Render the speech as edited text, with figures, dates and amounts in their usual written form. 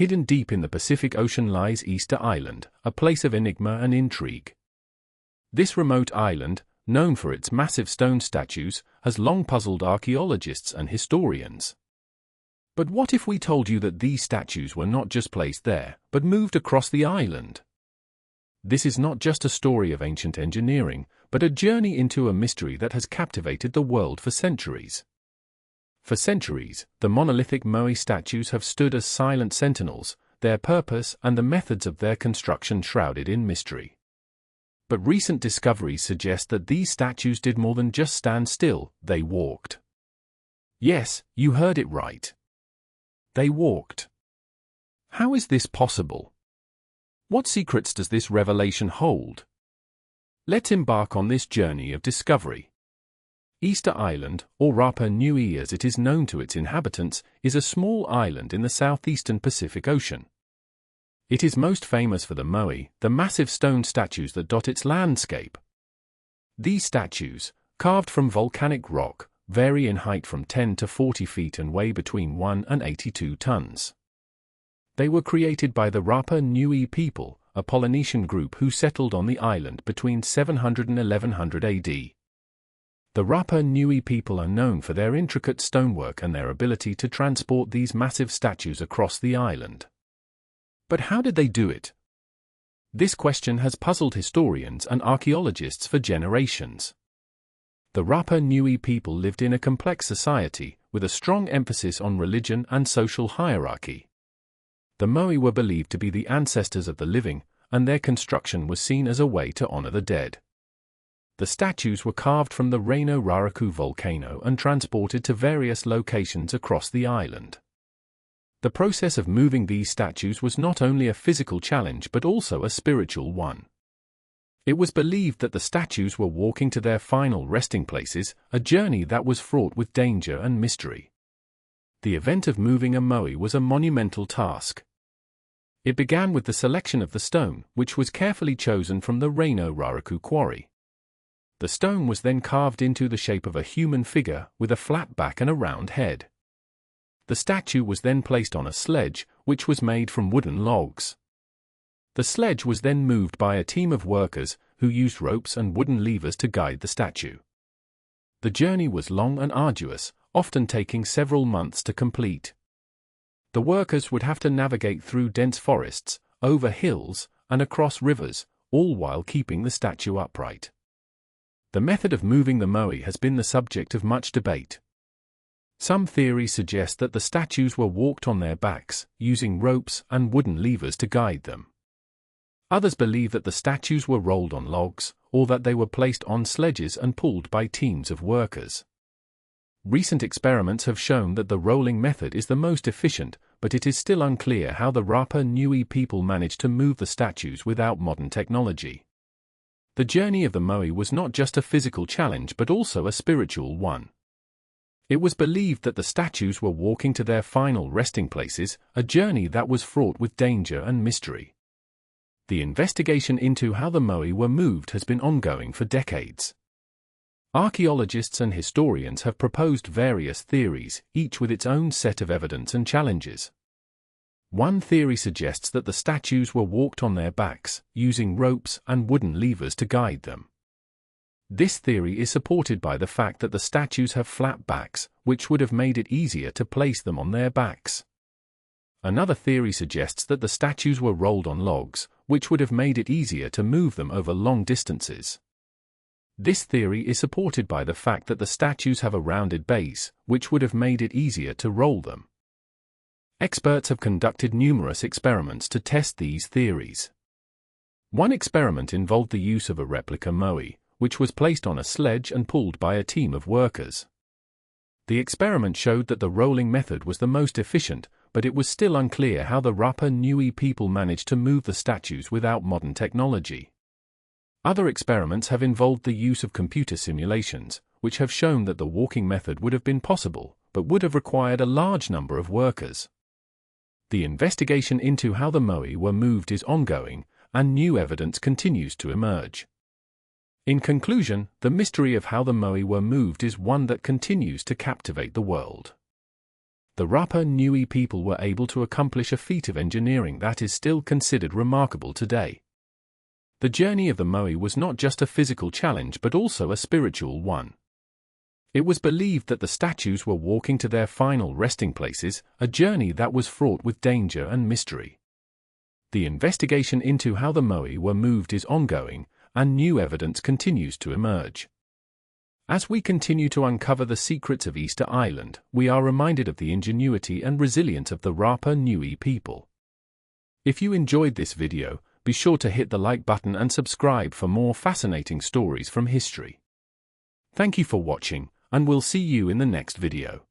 Hidden deep in the Pacific Ocean lies Easter Island, a place of enigma and intrigue. This remote island, known for its massive stone statues, has long puzzled archaeologists and historians. But what if we told you that these statues were not just placed there, but moved across the island? This is not just a story of ancient engineering, but a journey into a mystery that has captivated the world for centuries. For centuries, the monolithic Moai statues have stood as silent sentinels, their purpose and the methods of their construction shrouded in mystery. But recent discoveries suggest that these statues did more than just stand still, they walked. Yes, you heard it right. They walked. How is this possible? What secrets does this revelation hold? Let's embark on this journey of discovery. Easter Island, or Rapa Nui as it is known to its inhabitants, is a small island in the southeastern Pacific Ocean. It is most famous for the Moai, the massive stone statues that dot its landscape. These statues, carved from volcanic rock, vary in height from 10 to 40 feet and weigh between 1 and 82 tons. They were created by the Rapa Nui people, a Polynesian group who settled on the island between 700 and 1100 AD. The Rapa Nui people are known for their intricate stonework and their ability to transport these massive statues across the island. But how did they do it? This question has puzzled historians and archaeologists for generations. The Rapa Nui people lived in a complex society, with a strong emphasis on religion and social hierarchy. The Moai were believed to be the ancestors of the living, and their construction was seen as a way to honor the dead. The statues were carved from the Reino Raraku volcano and transported to various locations across the island. The process of moving these statues was not only a physical challenge but also a spiritual one. It was believed that the statues were walking to their final resting places, a journey that was fraught with danger and mystery. The event of moving a Moai was a monumental task. It began with the selection of the stone, which was carefully chosen from the Reino Raraku quarry. The stone was then carved into the shape of a human figure with a flat back and a round head. The statue was then placed on a sledge, which was made from wooden logs. The sledge was then moved by a team of workers who used ropes and wooden levers to guide the statue. The journey was long and arduous, often taking several months to complete. The workers would have to navigate through dense forests, over hills, and across rivers, all while keeping the statue upright. The method of moving the Moai has been the subject of much debate. Some theories suggest that the statues were walked on their backs, using ropes and wooden levers to guide them. Others believe that the statues were rolled on logs, or that they were placed on sledges and pulled by teams of workers. Recent experiments have shown that the rolling method is the most efficient, but it is still unclear how the Rapa Nui people managed to move the statues without modern technology. The journey of the Moai was not just a physical challenge but also a spiritual one. It was believed that the statues were walking to their final resting places, a journey that was fraught with danger and mystery. The investigation into how the Moai were moved has been ongoing for decades. Archaeologists and historians have proposed various theories, each with its own set of evidence and challenges. One theory suggests that the statues were walked on their backs, using ropes and wooden levers to guide them. This theory is supported by the fact that the statues have flat backs, which would have made it easier to place them on their backs. Another theory suggests that the statues were rolled on logs, which would have made it easier to move them over long distances. This theory is supported by the fact that the statues have a rounded base, which would have made it easier to roll them. Experts have conducted numerous experiments to test these theories. One experiment involved the use of a replica Moai, which was placed on a sledge and pulled by a team of workers. The experiment showed that the rolling method was the most efficient, but it was still unclear how the Rapa Nui people managed to move the statues without modern technology. Other experiments have involved the use of computer simulations, which have shown that the walking method would have been possible, but would have required a large number of workers. The investigation into how the Moai were moved is ongoing, and new evidence continues to emerge. In conclusion, the mystery of how the Moai were moved is one that continues to captivate the world. The Rapa Nui people were able to accomplish a feat of engineering that is still considered remarkable today. The journey of the Moai was not just a physical challenge but also a spiritual one. It was believed that the statues were walking to their final resting places, a journey that was fraught with danger and mystery. The investigation into how the Moai were moved is ongoing, and new evidence continues to emerge. As we continue to uncover the secrets of Easter Island, we are reminded of the ingenuity and resilience of the Rapa Nui people. If you enjoyed this video, be sure to hit the like button and subscribe for more fascinating stories from history. Thank you for watching, and we'll see you in the next video.